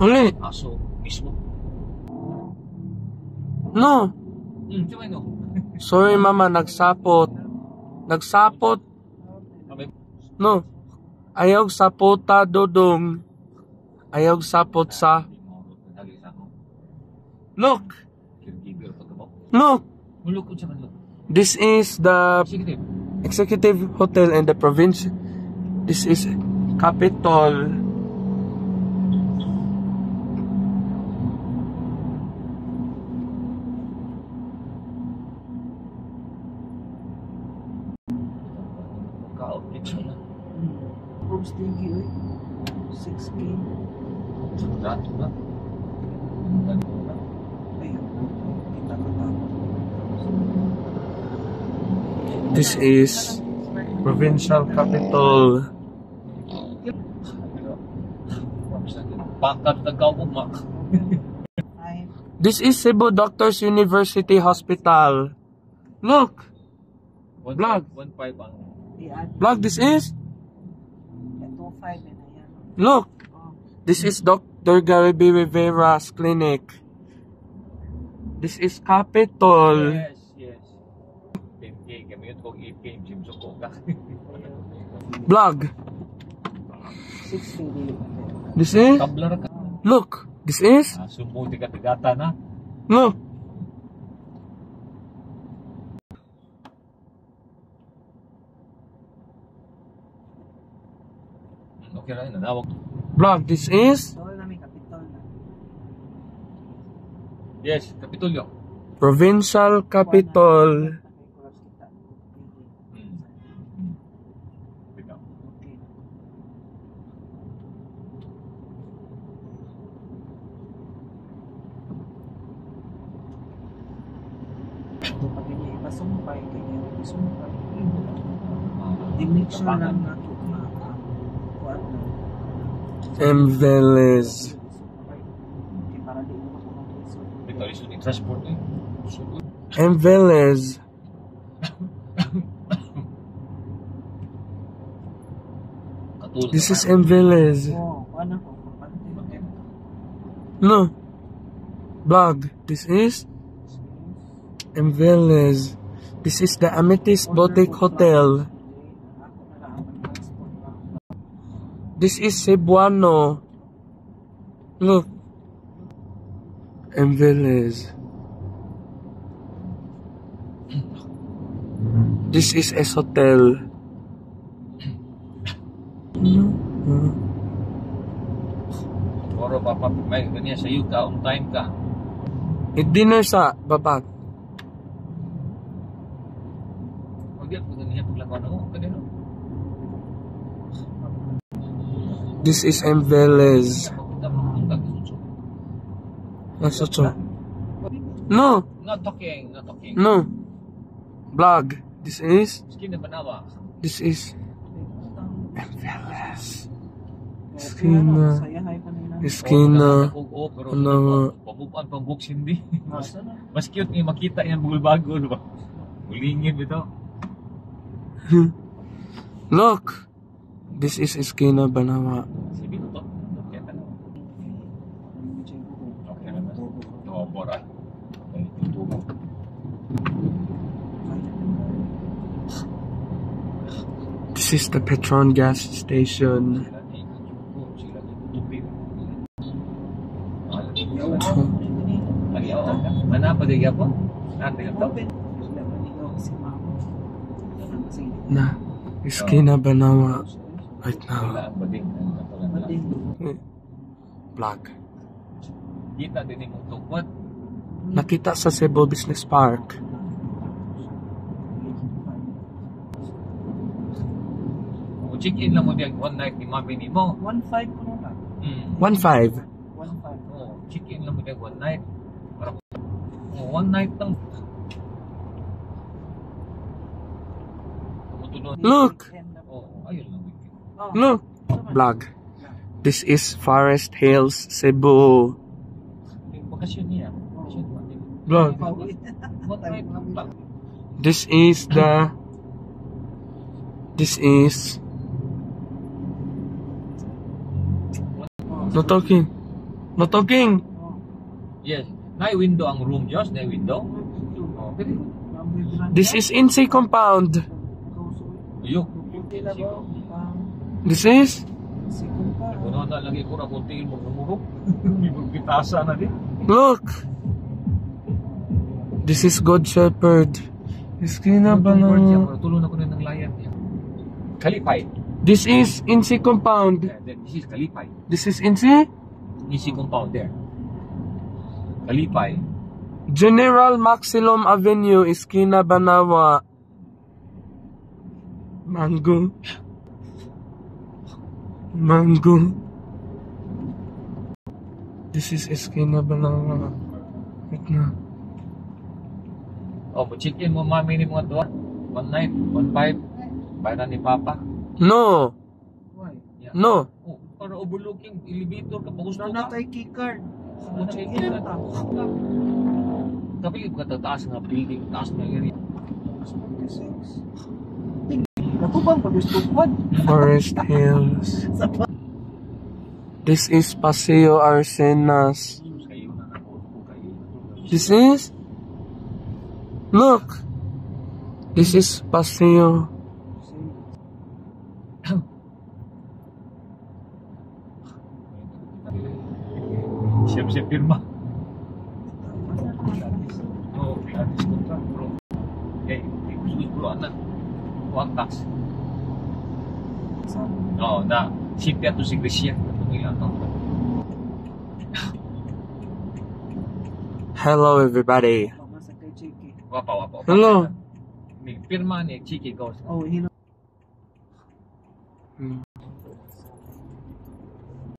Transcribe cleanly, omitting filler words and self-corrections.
Uli. Aso mismo. No. Sabay no. Sorry mama, nagsapot. Nagsapot. No. Ayaw sapota dodong. Ayaw sapot sa. Look. Look. This is the executive hotel in the province. This is Capitol. Rooms tinggi, 6K. This is provincial capital. This is Cebu Doctors University Hospital. Look. Vlog. Vlog, this is. Look. This is Dr. Gariby Rivera's clinic. This is Capitol. Vlog. This is. Look. This is. Look. Vlog. This is. Yes, Kapitolyo. Provincial capital. Enveles. Enveles. This is Enveles. No. Vlog. This is Enveles. This is the Amethyst Boutique Hotel. This is Cebuano. Look. Enveles. This is a hotel. Puro papapimay ganyan sa iyo ka, on time ka. I-dinner sa babag. This is Enveles. No. Not talking, not talking. No. Vlog. This is. This is Enveles. Esquina. Esquina. Ano. Pabubuan pang books hindi. Mas cute ni makita yan bagol-bagol ba. Ulingin ito. Look. This is Esquina Banawa. This is the Petron gas station. Na, Esquina Banawa right now. Vlog. Nakita sa Cebu Business Park. Check-in lang mo diyan one night ni mami ni mo. 1.5 ko na. 1.5. 1.5. Oh, check-in lang mo diyan one night. One night lang. Look. Oh, ayun lang. Look. Vlog. This is Forest Hills, Cebu. Bakasyon niya. Vlog. This is the. This is. No talking. No talking. Oh. Yes. Nay window ang room, Diyos. Nay window. Oh, pwede. This is NC compound. Ayok. This is Puno na lagi ko na kuntiin mo numuro. May magpitasa na din. look. This is Good Shepherd. Iskina ba ng... Tulong ako na ng layan niya. Kalipay. This is NC compound. Then this is Kalipay. This is NC Easy compound there. Kalipay. General Maximum Avenue, Iskina Banawa. Mango. Mango. This is Iskina Banawa. Wait na. Oh, chicken mo mami ni mga tuwa. 1 night, 1.5. Bayaran ni Papa. No. Why? Yeah. No. Oh, para overlooking elevator ka pa gusto Wala na ka. tayo keycard. Wala tayo keycard. Kapili ka tataas nga building, taas na area. 46. Ako bang pag-gustuhan? Forest Hills. This is Paseo Arsenas. Kayo na ako. This is... Look. This is Paseo. Siap-siap firma. Oh, gratis kontrak bro. Okay, gusto bro anak. Huwag tax. Oh, na. Sipya to si Gracia. Hello everybody. Pagmasa kay Chiki. Wapa. Hello. Firma ni Chiki Ghost. Oh, hino.